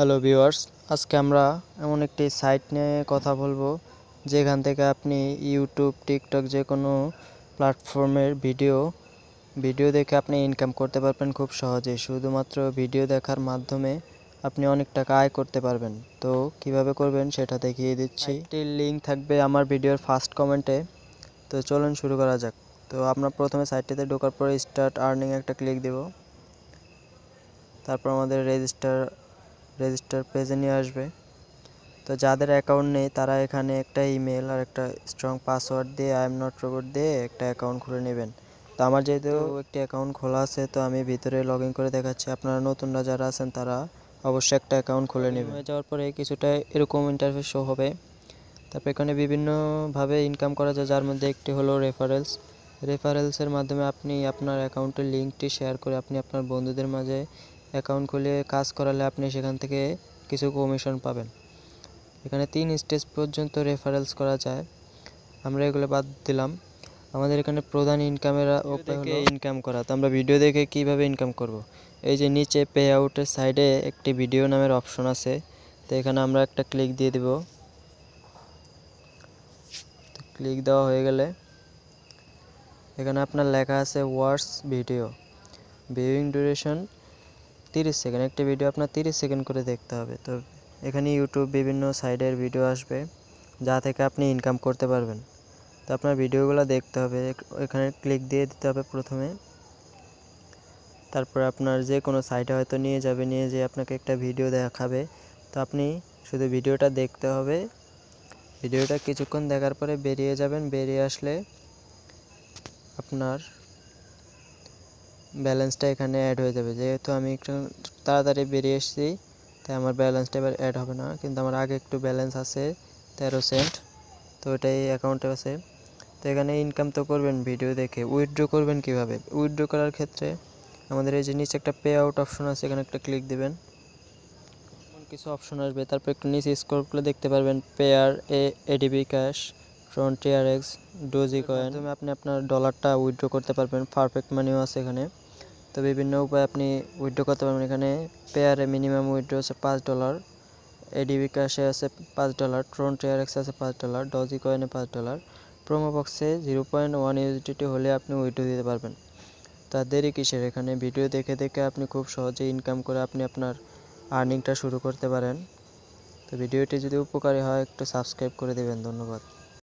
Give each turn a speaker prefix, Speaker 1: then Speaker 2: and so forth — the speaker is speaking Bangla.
Speaker 1: হ্যালো ভিউয়ার্স, আজকে আমরা এমন একটি সাইট নিয়ে কথা বলবো যেখান থেকে আপনি ইউটিউব, টিকটক যে কোনো প্ল্যাটফর্মের ভিডিও দেখে আপনি ইনকাম করতে পারবেন খুব সহজেই। শুধুমাত্র ভিডিও দেখার মাধ্যমে আপনি অনেক টাকা আয় করতে পারবেন। তো কিভাবে করবেন সেটা দেখিয়ে দিচ্ছি। সাইটটির লিঙ্ক থাকবে আমার ভিডিওর ফার্স্ট কমেন্টে। তো চলুন শুরু করা যাক। তো আমরা প্রথমে সাইটটিতে ঢোকার পরে স্টার্ট আর্নিং একটা ক্লিক দেব। তারপর আমাদের রেজিস্টার পেজে নিয়ে আসবে। তো যাদের অ্যাকাউন্ট নেই তারা এখানে একটা ইমেল আর একটা স্ট্রং পাসওয়ার্ড দিয়ে আই এম নট রোবট দিয়ে একটা অ্যাকাউন্ট খুলে নেবেন। তো আমার যেহেতু একটি অ্যাকাউন্ট খোলা আছে তো আমি ভিতরে লগ ইন করে দেখাচ্ছি। আপনারা নতুনরা যারা আছেন তারা অবশ্যই একটা অ্যাকাউন্ট খুলে নেবেন। হয়ে যাওয়ার পরে কিছুটা এরকম ইন্টারফেস শো হবে। তারপর এখানে বিভিন্নভাবে ইনকাম করা যায়, যার মধ্যে একটি হলো রেফারেলসের মাধ্যমে আপনি আপনার অ্যাকাউন্টের লিঙ্কটি শেয়ার করে আপনি আপনার বন্ধুদের মাঝে অ্যাকাউন্ট খুলে কাজ করালে আপনি সেখান থেকে কিছু কমিশন পাবেন। এখানে 3 স্টেজ পর্যন্ত রেফারেলস করা যায়, আমরা এগুলো বাদ দিলাম। আমাদের এখানে প্রধান ইনকামের উপায় হলো ইনকাম করা। তো আমরা ভিডিও দেখে কিভাবে ইনকাম করব। এই যে নিচে পে আউটের সাইডে একটি ভিডিও নামের অপশন আছে, তো এখানে আমরা একটা ক্লিক দিয়ে দেব। ক্লিক দেওয়া হয়ে গেলে এখানে আপনার লেখা আছে watch video, viewing duration 30 second. একটি ভিডিও আপনার 30 সেকেন্ড করে দেখতে হবে। তো এখানে ইউটিউব বিভিন্ন সাইডের ভিডিও আসবে যা থেকে আপনি ইনকাম করতে পারবেন। তো আপনার ভিডিওগুলো দেখতে হবে, এখানে ক্লিক দিয়ে দিতে হবে প্রথমে। তারপর আপনার যে কোনো সাইটে হয়তো নিয়ে যাবে, নিয়ে যেয়ে আপনাকে একটা ভিডিও দেখাবে। তো আপনি শুধু ভিডিওটা দেখতে হবে। ভিডিওটা কিছুক্ষণ দেখার পরে বেরিয়ে যাবেন। বেরিয়ে আসলে আপনার ব্যালেন্সটা এখানে অ্যাড হয়ে যাবে। যেহেতু আমি একটু তাড়াতাড়ি বেরিয়ে এসেছি তাই আমার ব্যালেন্সটা এবার অ্যাড হবে না, কিন্তু আমার আগে একটু ব্যালেন্স আছে 13 সেন্ট, তো ওটাই অ্যাকাউন্টে আছে। তো এখানে ইনকাম তো করবেন ভিডিও দেখে। উইথড্র করবেন কিভাবে? উইথড্র করার ক্ষেত্রে আমাদের এই যে নিচে একটা পে আউট অপশন আছে, এখানে একটা ক্লিক দেবেন। কিছু অপশন আসবে, তারপর একটু নিচে স্ক্রল করলে দেখতে পারবেন pair ADB cash, frontier x, doji coin. আপনি আপনার ডলারটা উইথড্র করতে পারবেন। পারফেক্ট মানিও আছে এখানে। তো বিভিন্ন উপায়ে আপনি উইথড্র করতে পারবেন। এখানে পেয়ারে মিনিমাম উইথড্র আছে $5, এডিবি ক্যাশে আছে $5, ফ্রন্টিয়ার এক্স আছে $5, ডজি কয়েনে $5। প্রোমো বক্সে 0.1 USDT হলে আপনি উইথড্র দিতে পারবেন। তা দেরি কিসের? এখানে ভিডিও দেখে দেখে আপনি খুব সহজে ইনকাম করে আপনি আপনার আর্নিংটা শুরু করতে পারেন। তো ভিডিওটি যদি উপকারী হয় একটু সাবস্ক্রাইব করে দেবেন। ধন্যবাদ।